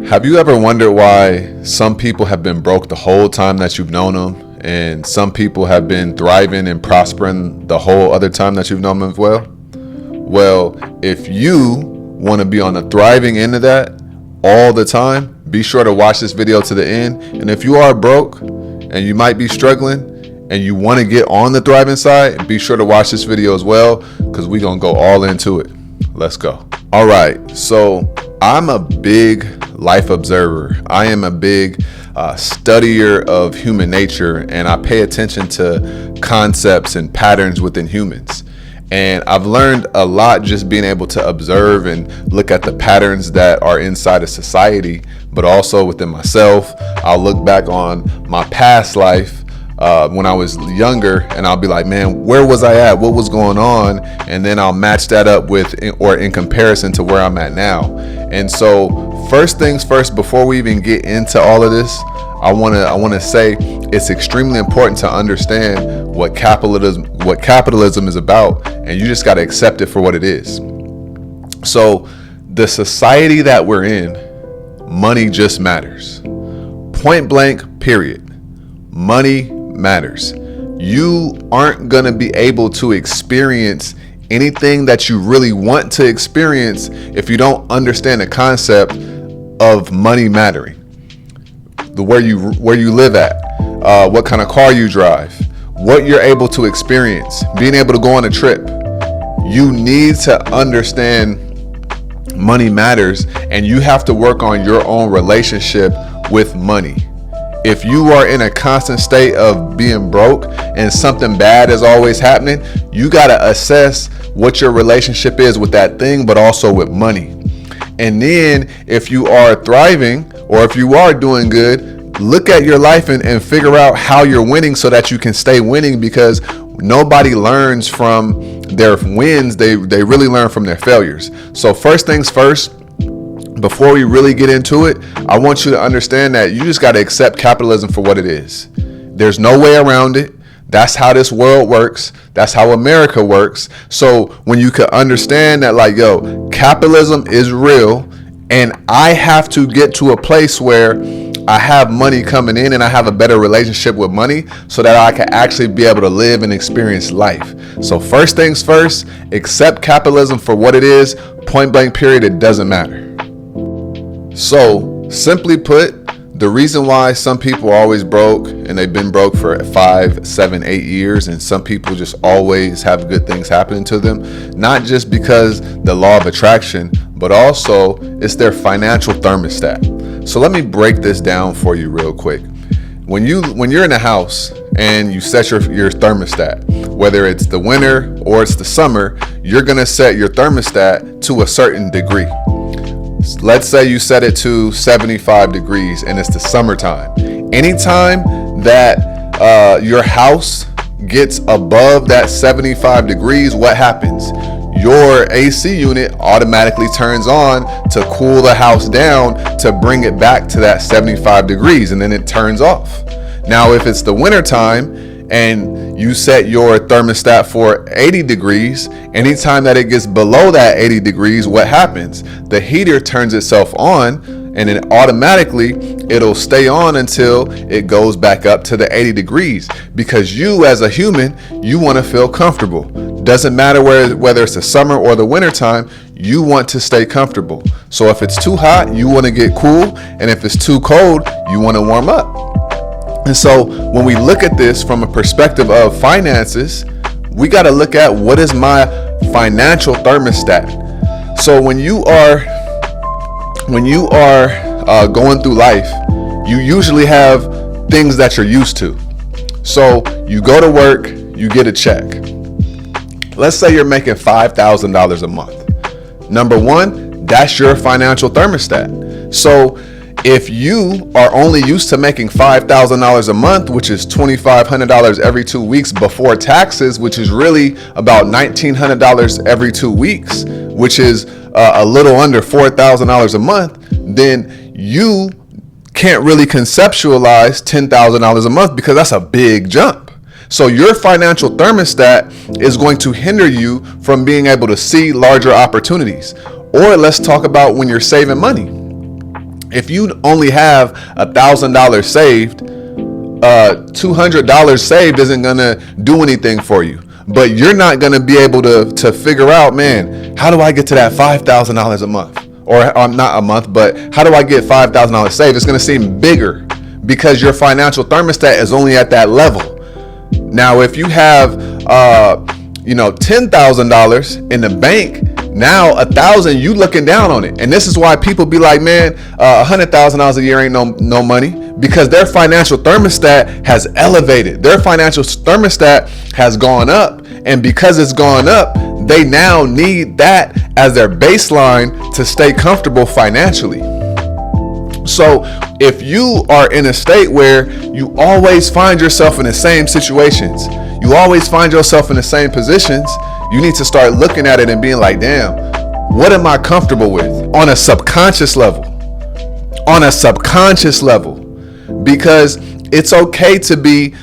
Have you ever wondered why some people have been broke the whole time that you've known them, and some people have been thriving and prospering the whole other time that you've known them as well? Well, if you want to be on the thriving end of that all the time, be sure to watch this video to the end. And if you are broke and you might be struggling and you want to get on the thriving side, be sure to watch this video as well, because we're going to go all into it. Let's go. All right. So I'm a big life observer. I am a big studier of human nature, and I pay attention to concepts and patterns within humans. And I've learned a lot just being able to observe and look at the patterns that are inside of society, but also within myself. I'll look back on my past life when I was younger, and I'll be like, man, where was I at? What was going on? And then I'll match that up with, or in comparison to where I'm at now. And so first things first, before we even get into all of this, I want to say it's extremely important to understand what capitalism is about, and you just got to accept it for what it is. So the society that we're in, money just matters. Point blank, period. Money matters. You aren't going to be able to experience anything that you really want to experience if you don't understand the concept of money mattering. Where you live at, what kind of car you drive, what you're able to experience, being able to go on a trip. You need to understand money matters, and you have to work on your own relationship with money. If you are in a constant state of being broke and something bad is always happening, you got to assess what your relationship is with that thing, but also with money. And then if you are thriving, or if you are doing good, look at your life and figure out how you're winning so that you can stay winning, because nobody learns from their wins. They really learn from their failures. So first things first, before we really get into it, I want you to understand that you just got to accept capitalism for what it is. There's no way around it. That's how this world works. That's how America works. So when you can understand that, like, yo, capitalism is real, and I have to get to a place where I have money coming in and I have a better relationship with money so that I can actually be able to live and experience life. So first things first, accept capitalism for what it is. Point blank, period. It doesn't matter. So simply put, the reason why some people are always broke, and they've been broke for 5, 7, 8 years, and some people just always have good things happening to them, not just because the law of attraction, but also it's their financial thermostat. So let me break this down for you real quick. When you're in a house and you set your thermostat, whether it's the winter or it's the summer, you're gonna set your thermostat to a certain degree. Let's say you set it to 75 degrees and it's the summertime. Anytime that your house gets above that 75 degrees, what happens? Your AC unit automatically turns on to cool the house down to bring it back to that 75 degrees, and then it turns off. Now, if it's the winter time and you set your thermostat for 80 degrees, anytime that it gets below that 80 degrees, what happens? The heater turns itself on, and then automatically it'll stay on until it goes back up to the 80 degrees, because you as a human, you want to feel comfortable. Doesn't matter whether it's the summer or the winter time, you want to stay comfortable. So if it's too hot, you want to get cool, and if it's too cold, you want to warm up. And so when we look at this from a perspective of finances, we got to look at what is my financial thermostat. So when you are going through life, you usually have things that you're used to. So you go to work, you get a check. Let's say you're making $5,000 a month. Number one, that's your financial thermostat. So if you are only used to making $5,000 a month, which is $2,500 every 2 weeks before taxes, which is really about $1,900 every 2 weeks, which is a little under $4,000 a month, then you can't really conceptualize $10,000 a month, because that's a big jump. So your financial thermostat is going to hinder you from being able to see larger opportunities. Or let's talk about when you're saving money. If you only have $1,000 saved, $200 saved isn't gonna do anything for you. But you're not gonna be able to figure out, man, how do I get to that $5,000 a month? Or not a month, but how do I get $5,000 saved? It's gonna seem bigger because your financial thermostat is only at that level. Now, if you have $10,000 in the bank, now $1,000, you looking down on it. And this is why people be like, man, $100,000 a year ain't no money, because their financial thermostat has elevated. Their financial thermostat has gone up. And because it's gone up, they now need that as their baseline to stay comfortable financially. So if you are in a state where you always find yourself in the same situations, you always find yourself in the same positions, you need to start looking at it and being like, damn, what am I comfortable with on a subconscious level? On a subconscious level. Because it's okay to be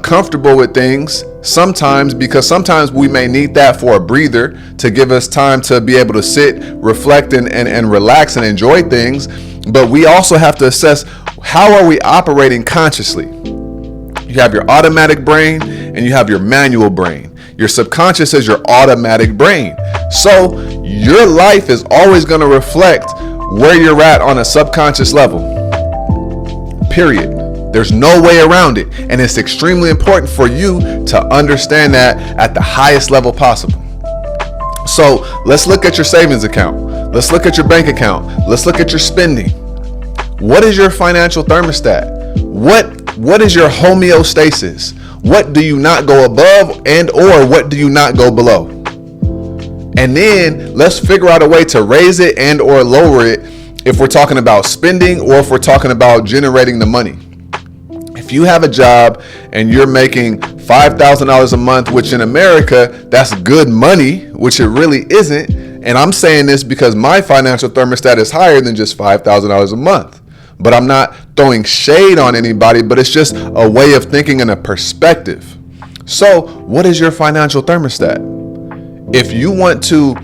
comfortable with things sometimes, because sometimes we may need that for a breather to give us time to be able to sit, reflect, and relax and enjoy things. But we also have to assess, how are we operating consciously? You have your automatic brain and you have your manual brain. Your subconscious is your automatic brain. So your life is always going to reflect where you're at on a subconscious level. Period. There's no way around it. And it's extremely important for you to understand that at the highest level possible. So let's look at your savings account. Let's look at your bank account. Let's look at your spending. What is your financial thermostat? What is your homeostasis? What do you not go above, and or what do you not go below? And then let's figure out a way to raise it and or lower it if we're talking about spending or if we're talking about generating the money. If you have a job and you're making $5,000 a month, which in America, that's good money, which it really isn't. And I'm saying this because my financial thermostat is higher than just $5,000 a month. But I'm not throwing shade on anybody, but it's just a way of thinking and a perspective. So what is your financial thermostat? If you want to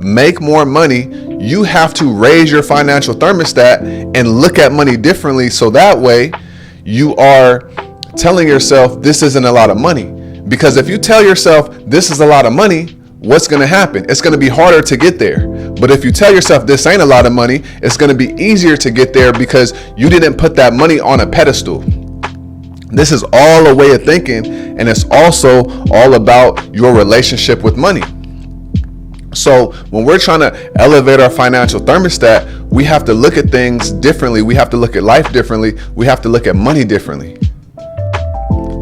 make more money, you have to raise your financial thermostat and look at money differently. So that way you are telling yourself this isn't a lot of money. Because if you tell yourself this is a lot of money, what's going to happen? It's going to be harder to get there. But if you tell yourself this ain't a lot of money, it's going to be easier to get there because you didn't put that money on a pedestal. This is all a way of thinking, and it's also all about your relationship with money. So when we're trying to elevate our financial thermostat, we have to look at things differently. We have to look at life differently. We have to look at money differently.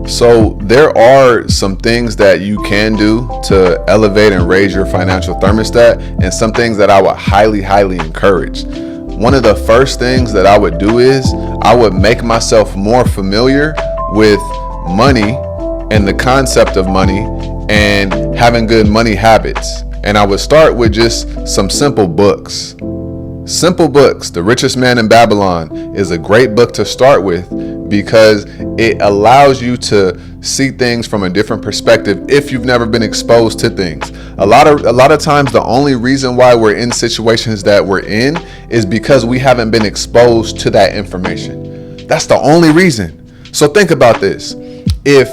So there are some things that you can do to elevate and raise your financial thermostat, and some things that I would highly, highly encourage. One of the first things that I would do is I would make myself more familiar with money and the concept of money and having good money habits. And I would start with just some simple books. Simple books. The Richest Man in Babylon is a great book to start with because it allows you to see things from a different perspective if you've never been exposed to things. A lot of times the only reason why we're in situations that we're in is because we haven't been exposed to that information. That's the only reason. So think about this. If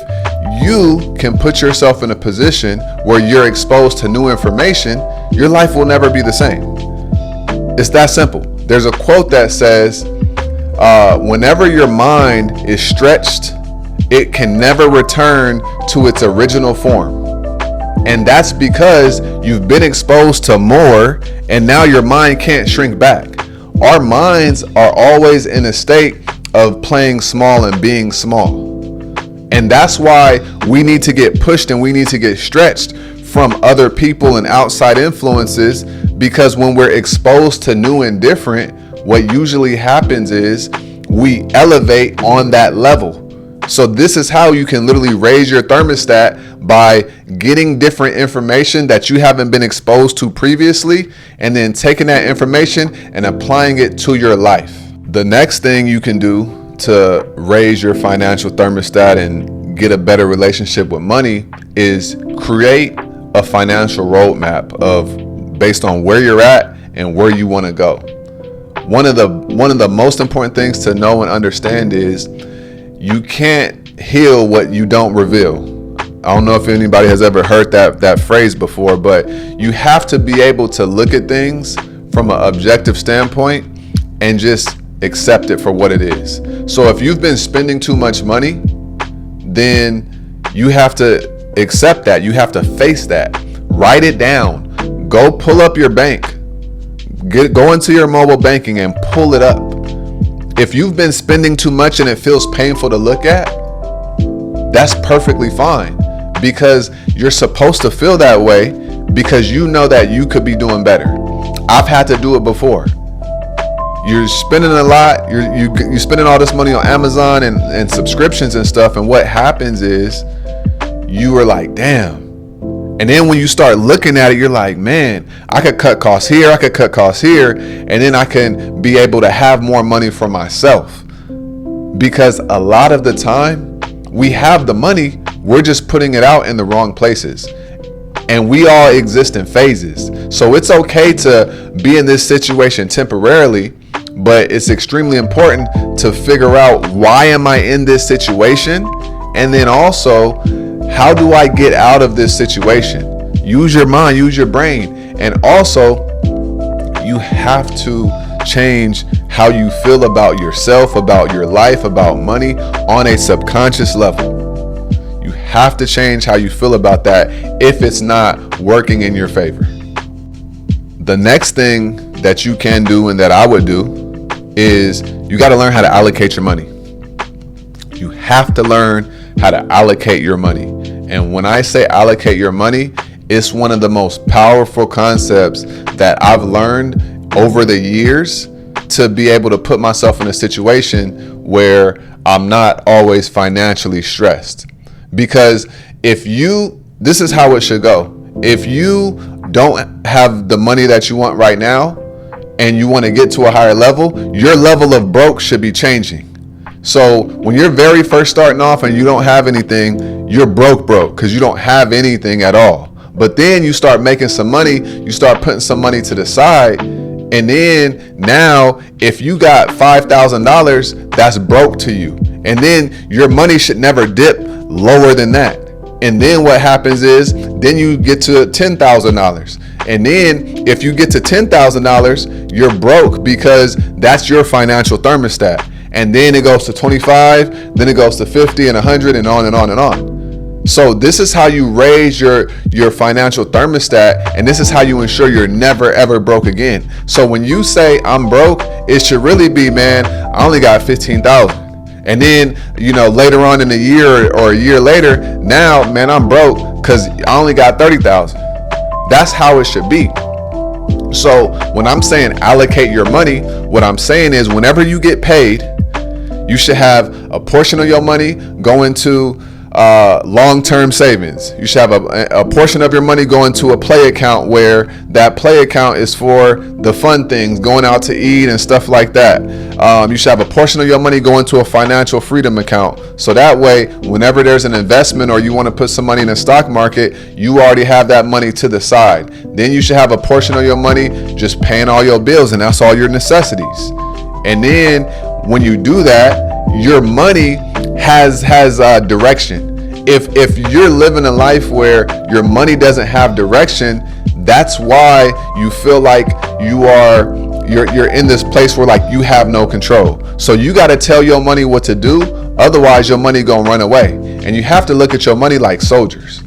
you can put yourself in a position where you're exposed to new information, your life will never be the same. It's that simple. There's a quote that says, whenever your mind is stretched, it can never return to its original form. And that's because you've been exposed to more, and now your mind can't shrink back. Our minds are always in a state of playing small and being small. And that's why we need to get pushed and we need to get stretched from other people and outside influences, because when we're exposed to new and different, what usually happens is we elevate on that level. So this is how you can literally raise your thermostat, by getting different information that you haven't been exposed to previously, and then taking that information and applying it to your life. The next thing you can do to raise your financial thermostat and get a better relationship with money is create a financial roadmap based on where you're at and where you want to go. one of the most important things to know and understand is you can't heal what you don't reveal. I don't know if anybody has ever heard that phrase before, but you have to be able to look at things from an objective standpoint and just accept it for what it is. So if you've been spending too much money, then you have to accept that. You have to face that. Write it down. Go pull up your bank. Go into your mobile banking and pull it up. If you've been spending too much and it feels painful to look at, that's perfectly fine, because you're supposed to feel that way because you know that you could be doing better. I've had to do it before. You're spending a lot, you're spending all this money on Amazon and subscriptions and stuff, and what happens is you are like, damn. And then when you start looking at it, you're like, man, I could cut costs here, I could cut costs here, and then I can be able to have more money for myself. Because a lot of the time, we have the money, we're just putting it out in the wrong places. And we all exist in phases. So it's okay to be in this situation temporarily, but it's extremely important to figure out, why am I in this situation? And then also, how do I get out of this situation? Use your mind, use your brain. And also, you have to change how you feel about yourself, about your life, about money on a subconscious level. You have to change how you feel about that if it's not working in your favor. The next thing that you can do, and that I would do, is you got to learn how to allocate your money. You have to learn how to allocate your money. And when I say allocate your money, it's one of the most powerful concepts that I've learned over the years to be able to put myself in a situation where I'm not always financially stressed. Because this is how it should go. If you don't have the money that you want right now and you want to get to a higher level, your level of broke should be changing. So when you're very first starting off and you don't have anything, you're broke because you don't have anything at all. But then you start making some money, you start putting some money to the side, and then now if you got $5,000, that's broke to you. And then your money should never dip lower than that. And then what happens is, then you get to $10,000. And then if you get to $10,000, you're broke because that's your financial thermostat. And then it goes to 25, then it goes to 50 and 100 and on and on and on. So this is how you raise your financial thermostat, and this is how you ensure you're never ever broke again. So when you say I'm broke, it should really be, man, I only got 15,000. And then, later on in a year or a year later, now, man, I'm broke because I only got 30,000. That's how it should be. So when I'm saying allocate your money, what I'm saying is whenever you get paid, you should have a portion of your money go into long-term savings. You should have a portion of your money go into a play account, where that play account is for the fun things, going out to eat and stuff like that. You should have a portion of your money go into a financial freedom account. So that way, whenever there's an investment or you want to put some money in the stock market, you already have that money to the side. Then you should have a portion of your money just paying all your bills, and that's all your necessities. And then when you do that, your money has direction. If you're living a life where your money doesn't have direction, that's why you feel like you're in this place where like you have no control. So you got to tell your money what to do, otherwise your money gonna run away. And you have to look at your money like soldiers,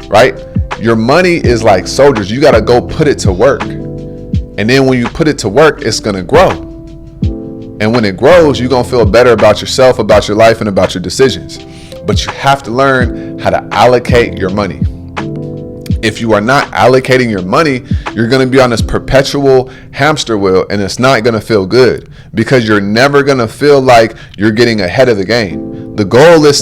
right? Your money is like soldiers. You got to go put it to work. And then when you put it to work, it's gonna grow. And when it grows, you're going to feel better about yourself, about your life, and about your decisions. But you have to learn how to allocate your money. If you are not allocating your money, you're going to be on this perpetual hamster wheel, and it's not going to feel good because you're never going to feel like you're getting ahead of the game. The goal is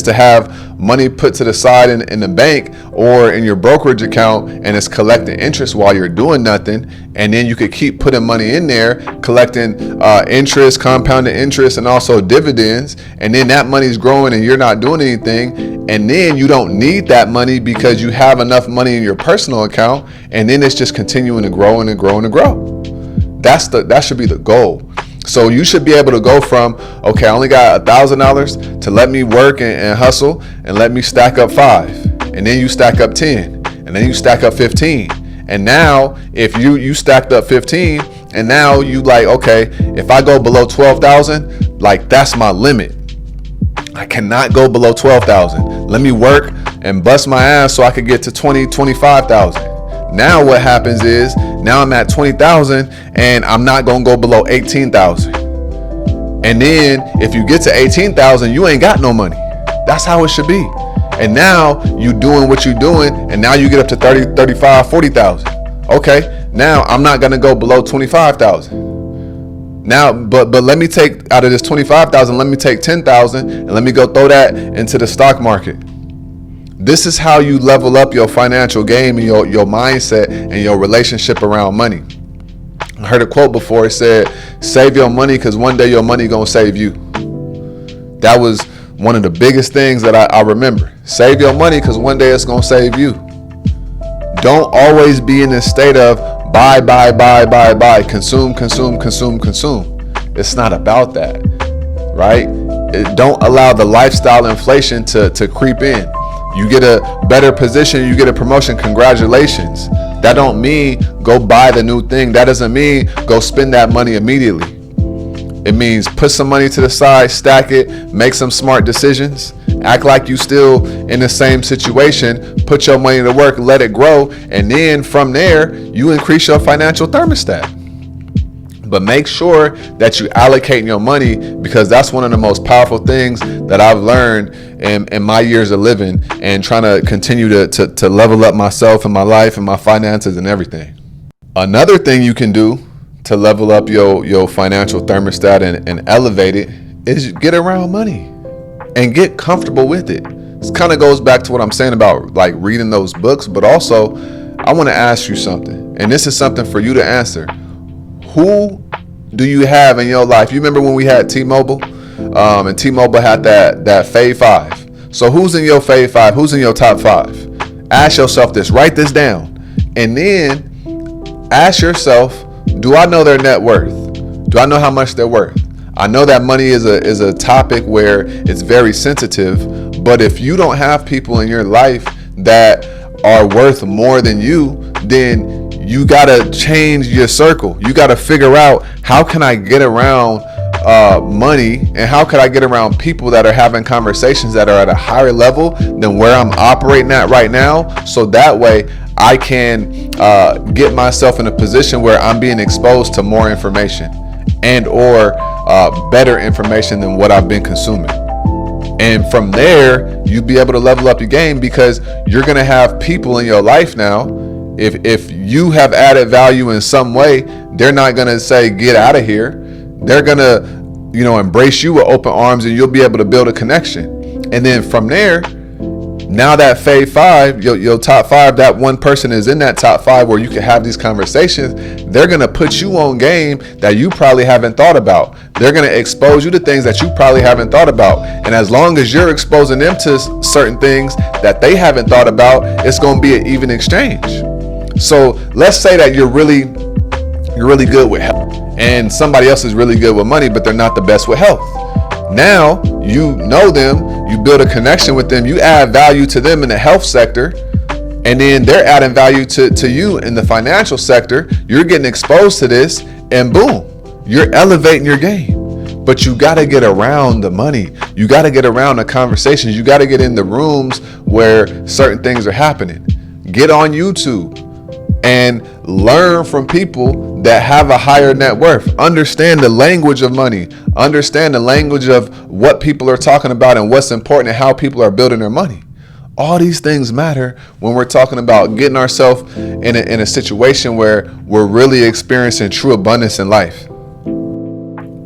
to have money put to the side in the bank or in your brokerage account, and it's collecting interest while you're doing nothing. And then you could keep putting money in there, collecting interest, compounded interest, and also dividends. And then that money's growing and you're not doing anything. And then you don't need that money because you have enough money in your personal account. And then it's just continuing to grow and grow and grow. That should be the goal. So you should be able to go from, okay, I only got $1,000 to let me work and hustle and let me stack up 5. And then you stack up 10. And then you stack up 15. And now if you stacked up 15 and now you like, okay, if I go below 12,000, like that's my limit. I cannot go below 12,000. Let me work and bust my ass so I could get to 25,000. Now what happens is, now I'm at 20,000 and I'm not going to go below 18,000. And then if you get to 18,000, you ain't got no money. That's how it should be. And now you doing what you're doing, and now you get up to 30, 35, 40,000. Okay, now I'm not going to go below 25,000. Now, but let me take out of this 25,000, let me take 10,000 and let me go throw that into the stock market. This is how you level up your financial game and your mindset and your relationship around money. I heard a quote before. It said, save your money because one day your money gonna save you. That was one of the biggest things that I remember. Save your money because one day it's gonna save you. Don't always be in this state of buy, consume. It's not about that, right? Don't allow the lifestyle inflation to creep in. You get a better position, you get a promotion, congratulations. That don't mean go buy the new thing. That doesn't mean go spend that money immediately. It means put some money to the side, stack it, make some smart decisions, act like you still in the same situation, put your money to work, let it grow, and then from there, you increase your financial thermostat. But make sure that you allocate your money, because that's one of the most powerful things that I've learned in my years of living and trying to continue to level up myself and my life and my finances and everything. Another thing you can do to level up your financial thermostat and elevate it is get around money and get comfortable with it. This kind of goes back to what I'm saying about like reading those books, but also I want to ask you something, and this is something for you to answer. Who do you have in your life? You remember when we had T-Mobile, and T-Mobile had that Fave 5. So who's in your Fave 5? Who's in your top 5? Ask yourself this. Write this down, and then ask yourself, do I know their net worth? Do I know how much they're worth? I know that money is a topic where it's very sensitive, but if you don't have people in your life that are worth more than you, then you gotta change your circle. You gotta figure out, how can I get around money, and how can I get around people that are having conversations that are at a higher level than where I'm operating at right now, so that way I can get myself in a position where I'm being exposed to more information and or better information than what I've been consuming. And from there, you'll be able to level up your game, because you're gonna have people in your life now. If you have added value in some way, they're not gonna say get out of here. They're gonna, embrace you with open arms, and you'll be able to build a connection. And then from there, now that Fave 5, your top 5, that one person is in that top 5 where you can have these conversations. They're gonna put you on game that you probably haven't thought about. They're gonna expose you to things that you probably haven't thought about. And as long as you're exposing them to certain things that they haven't thought about, it's gonna be an even exchange. So let's say that you're really good with health, and somebody else is really good with money, but they're not the best with health. Now you know them, you build a connection with them, you add value to them in the health sector, and then they're adding value to you in the financial sector. You're getting exposed to this, and boom, you're elevating your game. But you got to get around the money. You got to get around the conversations. You got to get in the rooms where certain things are happening. Get on YouTube and learn from people that have a higher net worth. Understand the language of money. Understand the language of what people are talking about and what's important and how people are building their money. All these things matter when we're talking about getting ourselves in a situation where we're really experiencing true abundance in life.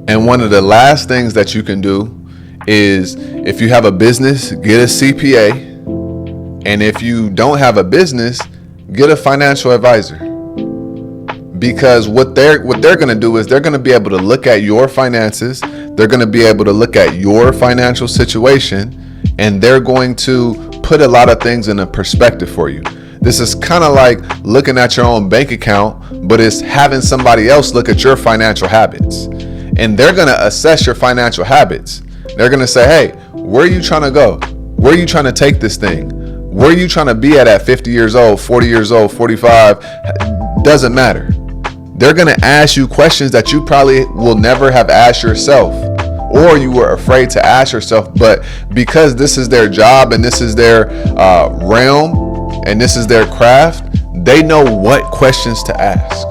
And one of the last things that you can do is, if you have a business, get a CPA. And if you don't have a business, get a financial advisor. Because what they're going to do is they're going to be able to look at your finances. They're going to be able to look at your financial situation, and they're going to put a lot of things in a perspective for you. This is kind of like looking at your own bank account, but it's having somebody else look at your financial habits. And they're going to assess your financial habits. They're going to say, hey, where are you trying to go? Where are you trying to take this thing? Where are you trying to be at 50 years old, 40 years old, 45? Doesn't matter. They're going to ask you questions that you probably will never have asked yourself, or you were afraid to ask yourself. But because this is their job and this is their realm and this is their craft, they know what questions to ask.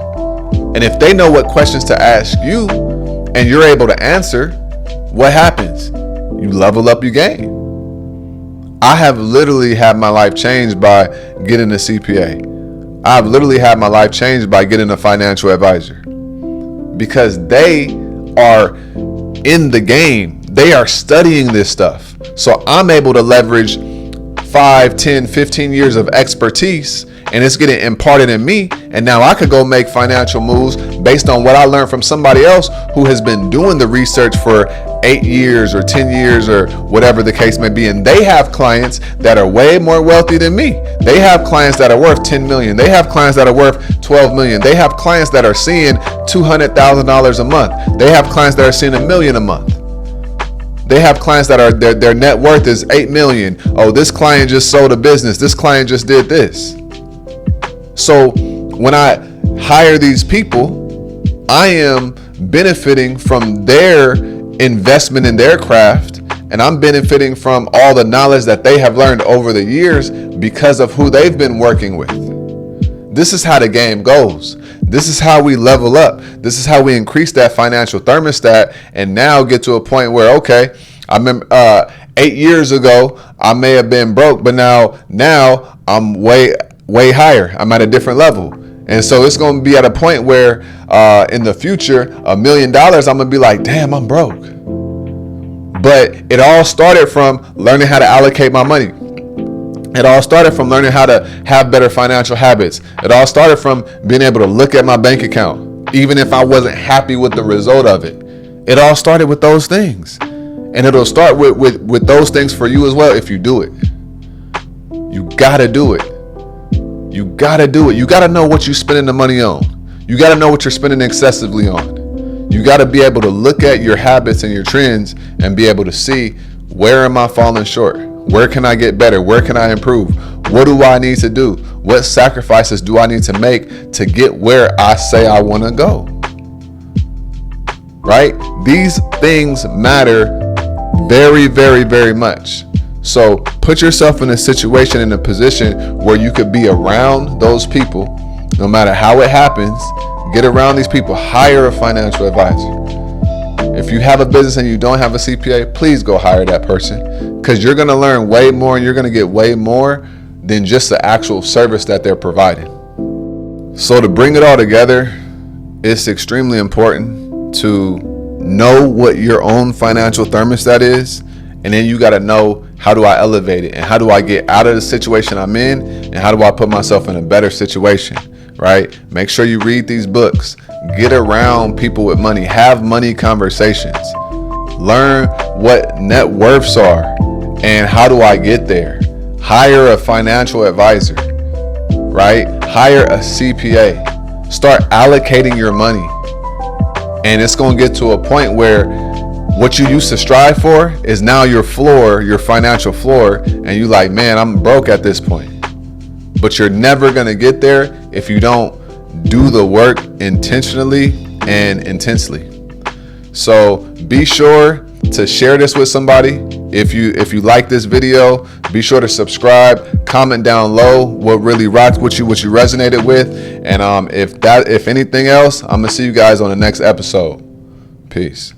And if they know what questions to ask you and you're able to answer, what happens? You level up your game. I have literally had my life changed by getting a CPA. I've literally had my life changed by getting a financial advisor, because they are in the game. They are studying this stuff. So I'm able to leverage 5, 10, 15 years of expertise, and it's getting imparted in me. And now I could go make financial moves based on what I learned from somebody else who has been doing the research for 8 years or 10 years or whatever the case may be. And they have clients that are way more wealthy than me. They have clients that are worth 10 million. They have clients that are worth 12 million. They have clients that are seeing $200,000 a month. They have clients that are seeing $1 million a month. They have clients that are their net worth is 8 million. Oh, this client just sold a business. This client just did this. So when I hire these people, I am benefiting from their investment in their craft, and I'm benefiting from all the knowledge that they have learned over the years because of who they've been working with. This is how the game goes. This is how we level up. This is how we increase that financial thermostat and now get to a point where, okay, I remember 8 years ago, I may have been broke, but now I'm way higher. I'm at a different level. And so it's going to be at a point where in the future, $1 million, I'm going to be like, damn, I'm broke. But it all started from learning how to allocate my money. It all started from learning how to have better financial habits. It all started from being able to look at my bank account, even if I wasn't happy with the result of it. It all started with those things. And it'll start with those things for you as well if you do it. You got to do it. You got to do it. You got to know what you're spending the money on. You got to know what you're spending excessively on. You got to be able to look at your habits and your trends and be able to see, where am I falling short? Where can I get better? Where can I improve? What do I need to do? What sacrifices do I need to make to get where I say I want to go? Right? These things matter very, very, very much. So put yourself in a situation, in a position where you could be around those people, no matter how it happens. Get around these people. Hire a financial advisor. If you have a business and you don't have a CPA, please go hire that person, because you're going to learn way more and you're going to get way more than just the actual service that they're providing. So to bring it all together, it's extremely important to know what your own financial thermostat is, and then you got to know, how do I elevate it, and how do I get out of the situation I'm in, and how do I put myself in a better situation, right? Make sure you read these books. Get around people with money. Have money conversations. Learn what net worths are and how do I get there. Hire a financial advisor, right? Hire a CPA. Start allocating your money. And it's going to get to a point where what you used to strive for is now your floor, your financial floor, and you like, man, I'm broke at this point. But you're never going to get there if you don't do the work intentionally and intensely. So be sure to share this with somebody. If you like this video, be sure to subscribe, comment down low what really rocked with you, what you resonated with. And if anything else, I'm gonna see you guys on the next episode. Peace.